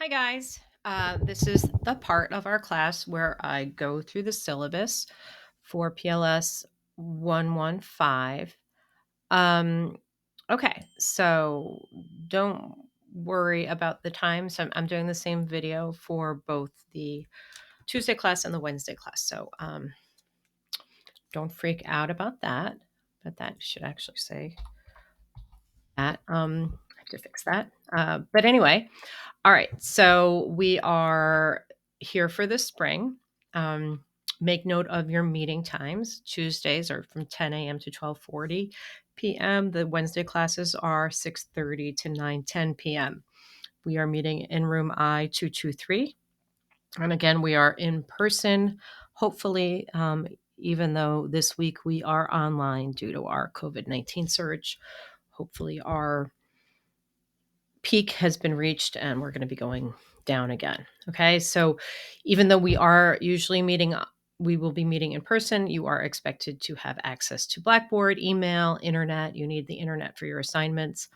Hi, guys. This is the part of our class where I go through the syllabus for PLS 115. Um, okay, so don't worry about the times. I'm doing the same video for both the Tuesday class and the Wednesday class. So don't freak out about that. But that should actually say that. I have to fix that. But anyway, all right. So we are here for the spring. Um, make note of your meeting times. Tuesdays are from 10 a.m. to 12:40 p.m. The Wednesday classes are 6:30 to 9:10 p.m. We are meeting in room I-223. And again, we are in person, hopefully, even though this week we are online due to our COVID-19 surge. Hopefully, our peak has been reached and we're going to be going down again. Okay. So even though we are usually meeting, we will be meeting in person. You are expected to have access to Blackboard, email, internet. You need the internet for your assignments.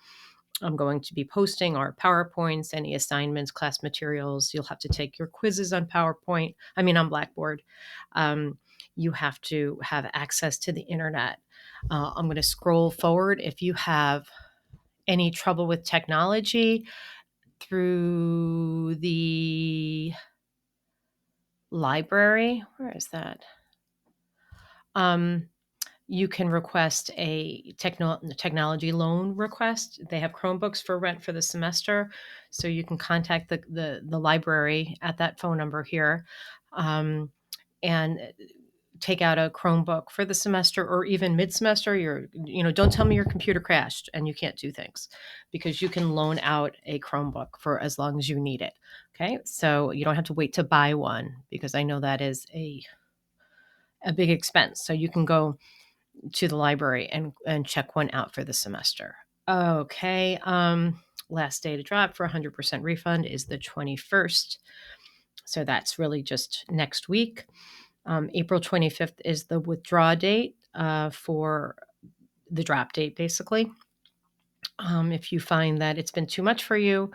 I'm going to be posting our PowerPoints, any assignments, class materials. You'll have to take your quizzes on on Blackboard. You have to have access to the internet. I'm going to scroll forward. If you have any trouble with technology, through the library. Where is that? Um, you can request a technology loan request. They have Chromebooks for rent for the semester, so you can contact the library at that phone number here, and take out a Chromebook for the semester or even mid-semester. Don't tell me your computer crashed and you can't do things, because you can loan out a Chromebook for as long as you need it. Okay. So you don't have to wait to buy one, because I know that is a big expense. So you can go to the library and check one out for the semester. Okay. Last day to drop for 100% refund is the 21st. So that's really just next week. April 25th is the withdraw date for the drop date, basically. If you find that it's been too much for you,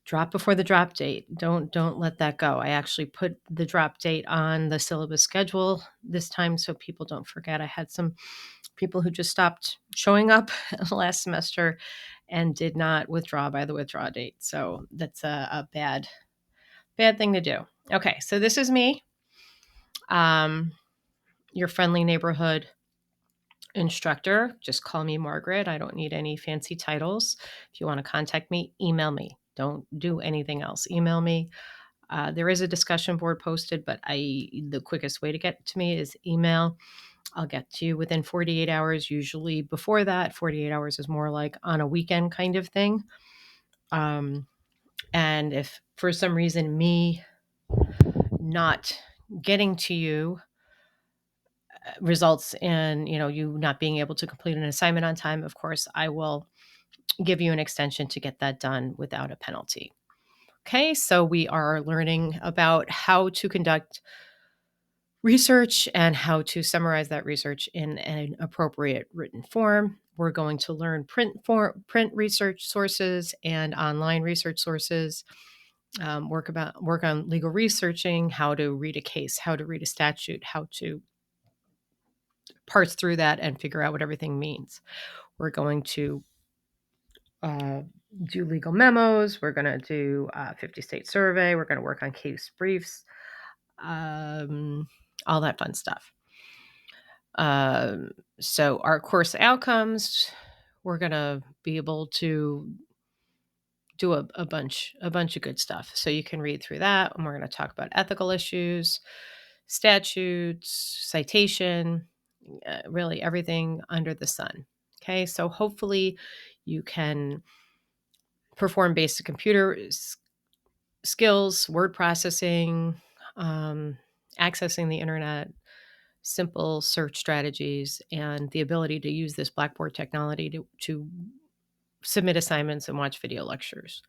drop before the drop date. Don't let that go. I actually put the drop date on the syllabus schedule this time so people don't forget. I had some people who just stopped showing up last semester and did not withdraw by the withdraw date. So that's a bad thing to do. Okay, so this is me. Your friendly neighborhood instructor. Just call me Margaret. I don't need any fancy titles. If you want to contact me, email me. Don't do anything else. Email me. There is a discussion board posted, but the quickest way to get to me is email. I'll get to you within 48 hours. Usually before that, 48 hours is more like on a weekend kind of thing. And if for some reason me not getting to you results in you not being able to complete an assignment on time, of course I will give you an extension to get that done without a penalty. Okay, so we are learning about how to conduct research and how to summarize that research in an appropriate written form. We're going to learn print research sources and online research sources. Work on legal researching, how to read a case, how to read a statute, how to parse through that and figure out what everything means. We're going to do legal memos. We're going to do a 50-state survey. We're going to work on case briefs, all that fun stuff. So our course outcomes, we're going to be able to do a bunch of good stuff. So you can read through that, and we're going to talk about ethical issues, statutes, citation, really everything under the sun. Okay, so hopefully you can perform basic computer skills, word processing, accessing the internet, simple search strategies, and the ability to use this Blackboard technology to submit assignments and watch video lectures.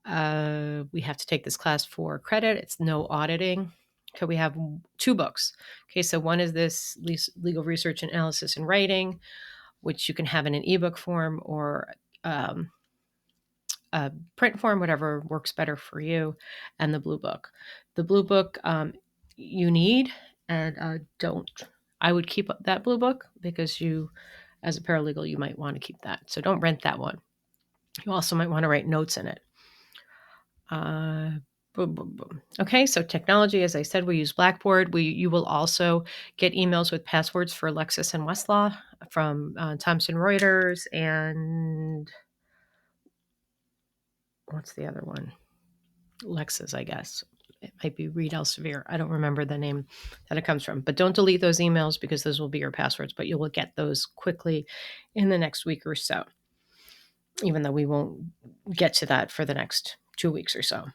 We have to take this class for credit. It's no auditing. Okay, we have 2 books. Okay, so one is this legal research and analysis and writing, which you can have in an ebook form or print form, whatever works better for you, and the blue book. The blue book you need, and don't. I would keep that blue book because you, as a paralegal, you might want to keep that. So don't rent that one. You also might want to write notes in it. Boom, boom, boom. Okay, so technology, as I said, we use Blackboard. You will also get emails with passwords for Lexis and Westlaw from Thomson Reuters, and what's the other one? Lexis, I guess. It might be Reed Elsevier. I don't remember the name that it comes from. But don't delete those emails because those will be your passwords. But you will get those quickly in the next week or so, even though we won't get to that for the next 2 weeks or so.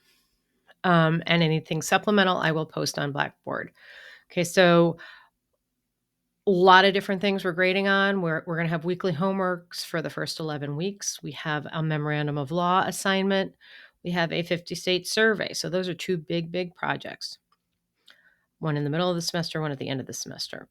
And anything supplemental, I will post on Blackboard. Okay, so a lot of different things we're grading on. We're going to have weekly homeworks for the first 11 weeks. We have a memorandum of law assignment. We have a 50-state survey. So those are two big projects. One in the middle of the semester, one at the end of the semester.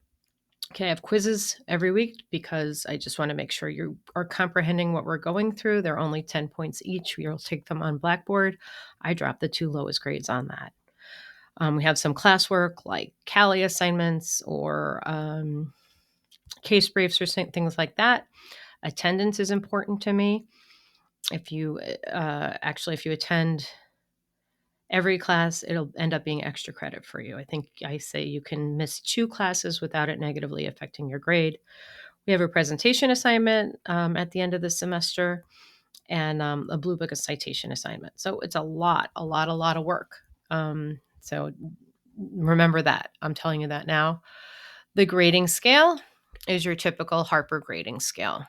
Okay, I have quizzes every week because I just want to make sure you are comprehending what we're going through. They're only 10 points each. You'll take them on Blackboard. I dropped the 2 lowest grades on that. We have some classwork like Cali assignments or case briefs or things like that. Attendance is important to me. If you if you attend every class, it'll end up being extra credit for you. I think I say you can miss 2 classes without it negatively affecting your grade. We have a presentation assignment at the end of the semester and a Blue Book of citation assignment. So it's a lot of work. So remember that. I'm telling you that now. The grading scale is your typical Harper grading scale.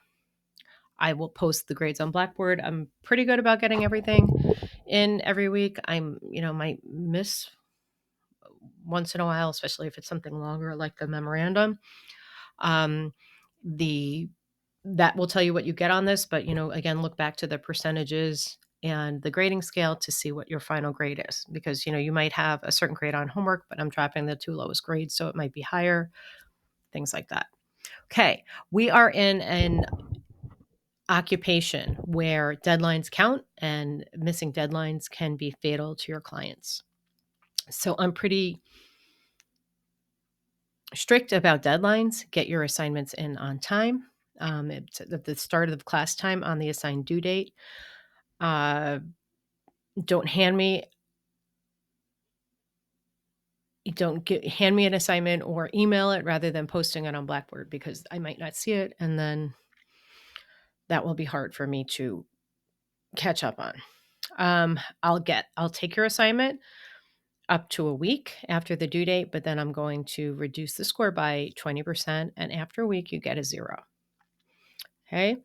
I will post the grades on Blackboard. I'm pretty good about getting everything in every week. Might miss once in a while, especially if it's something longer like the memorandum. That will tell you what you get on this, but again, look back to the percentages and the grading scale to see what your final grade is, because you might have a certain grade on homework, but I'm dropping the 2 lowest grades, so it might be higher, things like that. Okay, we are in an occupation where deadlines count and missing deadlines can be fatal to your clients. So I'm pretty strict about deadlines. Get your assignments in on time. It's at the start of class time on the assigned due date. Don't hand me an assignment or email it rather than posting it on Blackboard, because I might not see it, and then that will be hard for me to catch up on. I'll take your assignment up to a week after the due date, but then I'm going to reduce the score by 20%, and after a week you get a 0. Okay.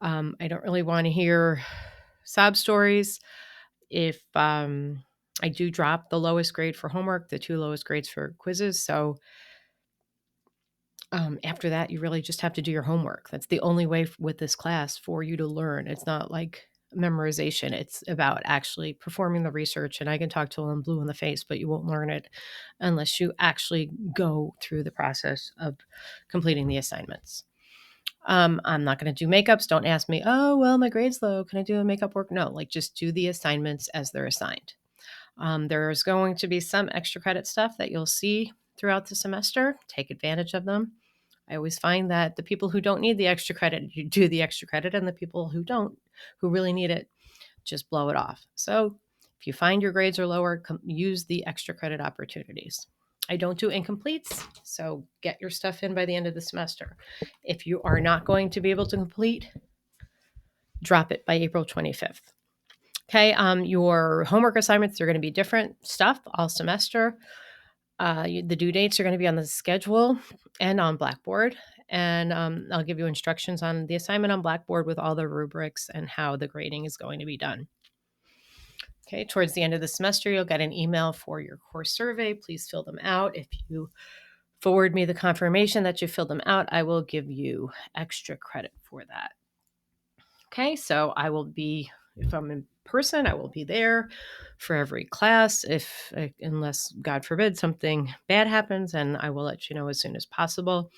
I don't really want to hear sob stories. If I do drop the lowest grade for homework, the 2 lowest grades for quizzes. So after that, you really just have to do your homework. That's the only way with this class for you to learn. It's not like memorization. It's about actually performing the research. And I can talk till I'm blue in the face, but you won't learn it unless you actually go through the process of completing the assignments. I'm not going to do makeups. Don't ask me, oh, well, my grade's low. Can I do a makeup work? No, just do the assignments as they're assigned. There's going to be some extra credit stuff that you'll see throughout the semester. Take advantage of them. I always find that the people who don't need the extra credit, you do the extra credit, and the people who don't, who really need it, just blow it off. So if you find your grades are lower, use the extra credit opportunities. I don't do incompletes, so get your stuff in by the end of the semester. If you are not going to be able to complete, drop it by April 25th. Okay, your homework assignments are going to be different stuff all semester. The due dates are going to be on the schedule and on Blackboard. And I'll give you instructions on the assignment on Blackboard with all the rubrics and how the grading is going to be done. Okay, towards the end of the semester, you'll get an email for your course survey. Please fill them out. If you forward me the confirmation that you filled them out, I will give you extra credit for that. Okay, so I will be, if I'm in person, I will be there for every class. Unless God forbid something bad happens, and I will let you know as soon as possible.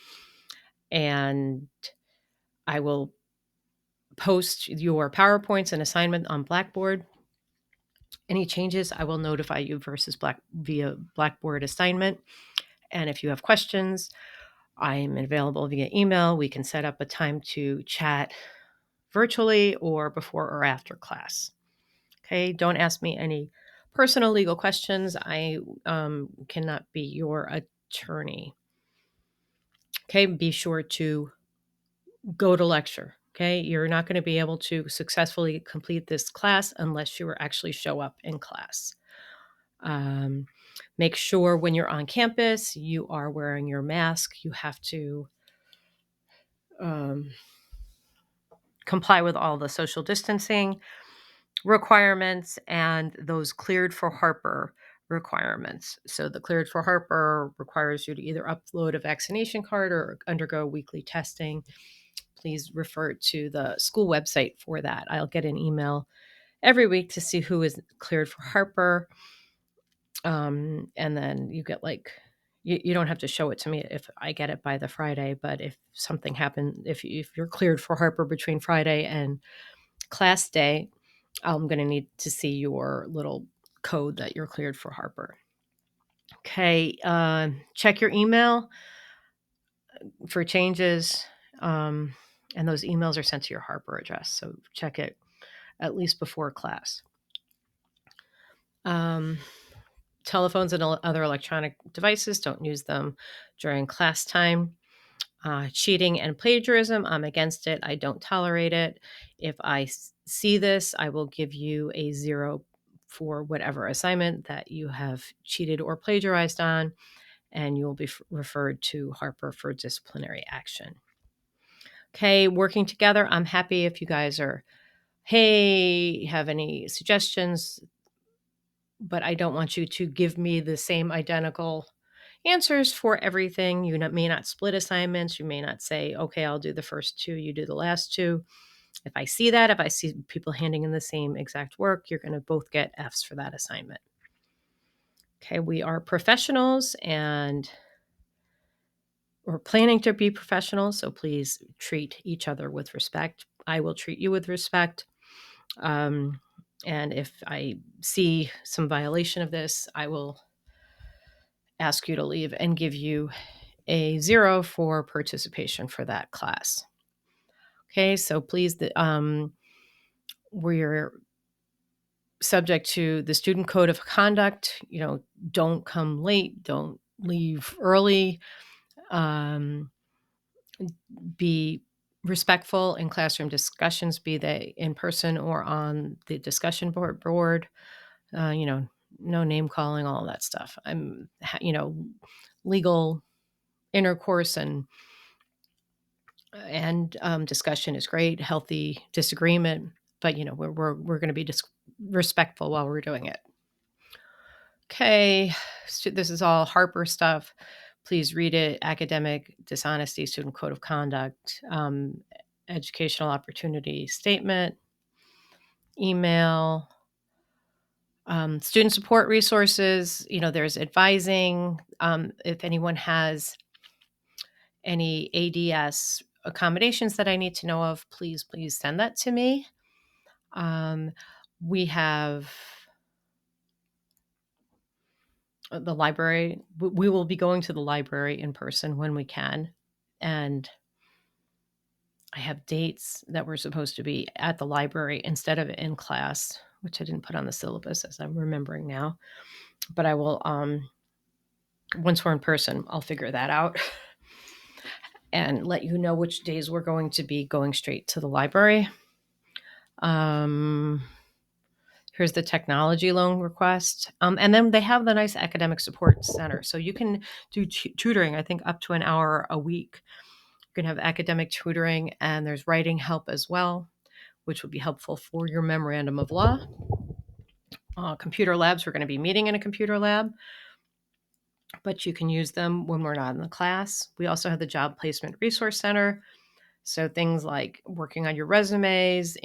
And I will post your PowerPoints and assignment on Blackboard. Any changes, I will notify you via Blackboard assignment. And if you have questions, I am available via email. We can set up a time to chat virtually or before or after class. Okay, don't ask me any personal legal questions. I cannot be your attorney. Okay, be sure to go to lecture. Okay, you're not going to be able to successfully complete this class unless you actually show up in class. Make sure when you're on campus, you are wearing your mask. You have to comply with all the social distancing requirements and those cleared for Harper requirements. So the cleared for Harper requires you to either upload a vaccination card or undergo weekly testing. Please refer to the school website for that. I'll get an email every week to see who is cleared for Harper. And then you get you don't have to show it to me if I get it by the Friday, but if something happened, if you're cleared for Harper between Friday and class day, I'm going to need to see your little code that you're cleared for Harper. Okay, check your email for changes, and those emails are sent to your Harper address, so check it at least before class. Telephones and other electronic devices, don't use them during class time. Cheating and plagiarism, I'm against it. I don't tolerate it. If I see this, I will give you a 0 for whatever assignment that you have cheated or plagiarized on, and you will be referred to Harper for disciplinary action. Okay, working together. I'm happy if you guys are, hey, have any suggestions, but I don't want you to give me the same identical answers for everything. You may not split assignments. You may not say, okay, I'll do the first 2, you do the last 2. If I see that, if I see people handing in the same exact work, you're going to both get Fs for that assignment. Okay, we are professionals and we're planning to be professionals, so please treat each other with respect. I will treat you with respect. And if I see some violation of this, I will ask you to leave and give you a 0 for participation for that class. Okay, so please, we're subject to the student code of conduct. Don't come late, don't leave early, be respectful in classroom discussions, be they in person or on the discussion board. No name calling, all that stuff. Legal intercourse and discussion is great. Healthy disagreement, but we're going to be respectful while we're doing it. Okay, this is all Harper stuff. Please read it. Academic dishonesty, student code of conduct, educational opportunity statement, email, student support resources. There's advising. If anyone has any ADS accommodations that I need to know of, please send that to me. We have the library. We will be going to the library in person when we can. And I have dates that we're supposed to be at the library instead of in class, which I didn't put on the syllabus as I'm remembering now. But I will, once we're in person, I'll figure that out and let you know which days we're going to be going straight to the library. Here's the technology loan request. And then they have the nice academic support center. So you can do tutoring, I think up to an hour a week. You can have academic tutoring, and there's writing help as well, which would be helpful for your memorandum of law. Computer labs, we're going to be meeting in a computer lab, but you can use them when we're not in the class. We also have the Job Placement Resource Center. So things like working on your resumes,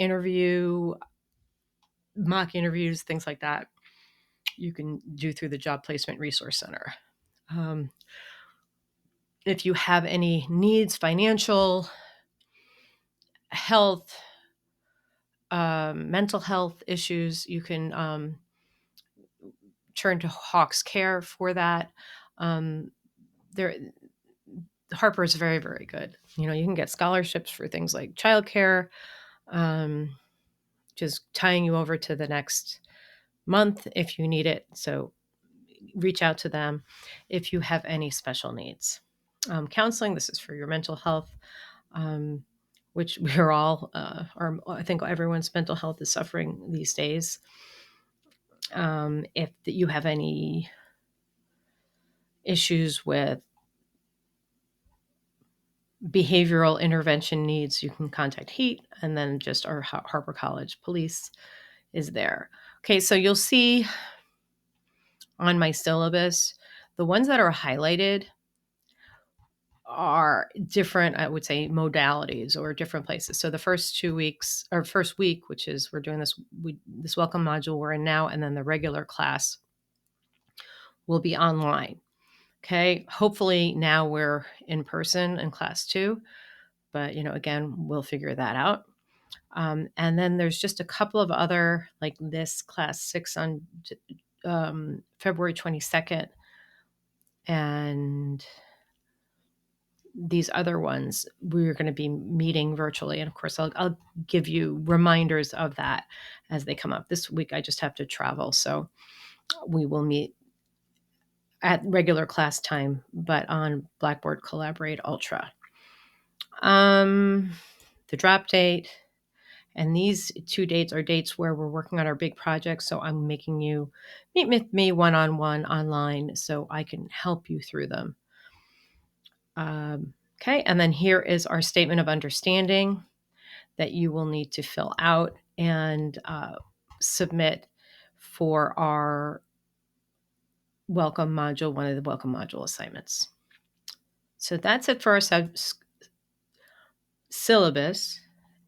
mock interviews, things like that, you can do through the Job Placement Resource Center. If you have any needs, financial, health, mental health issues, you can turn to Hawks Care for that. Um, there, Harper is very, very good. You know, you can get scholarships for things like childcare, um, just tying you over to the next month if you need it. So reach out to them if you have any special needs. Counseling, this is for your mental health, um, which we're all, I think everyone's mental health is suffering these days. If you have any issues with behavioral intervention needs, you can contact HEAT, and then just our Harper College police is there. Okay, so you'll see on my syllabus, the ones that are highlighted are different, I would say, modalities or different places. So the first 2 weeks or first week, which is we're doing this welcome module we're in now, and then the regular class will be online. Okay. Hopefully now we're in person in class 2, but again, we'll figure that out. And then there's just a couple of other, like this class 6 on February 22nd, and these other ones we're going to be meeting virtually, and of course I'll give you reminders of that as they come up. This week I just have to travel, so we will meet at regular class time but on Blackboard Collaborate Ultra. The drop date and these 2 dates are dates where we're working on our big projects, so I'm making you meet with me one-on-one online so I can help you through them. Okay, and then here is our statement of understanding that you will need to fill out and submit for our welcome module, one of the welcome module assignments. So that's it for our syllabus.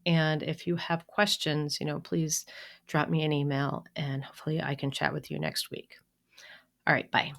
And if you have questions, please drop me an email and hopefully I can chat with you next week. All right, bye.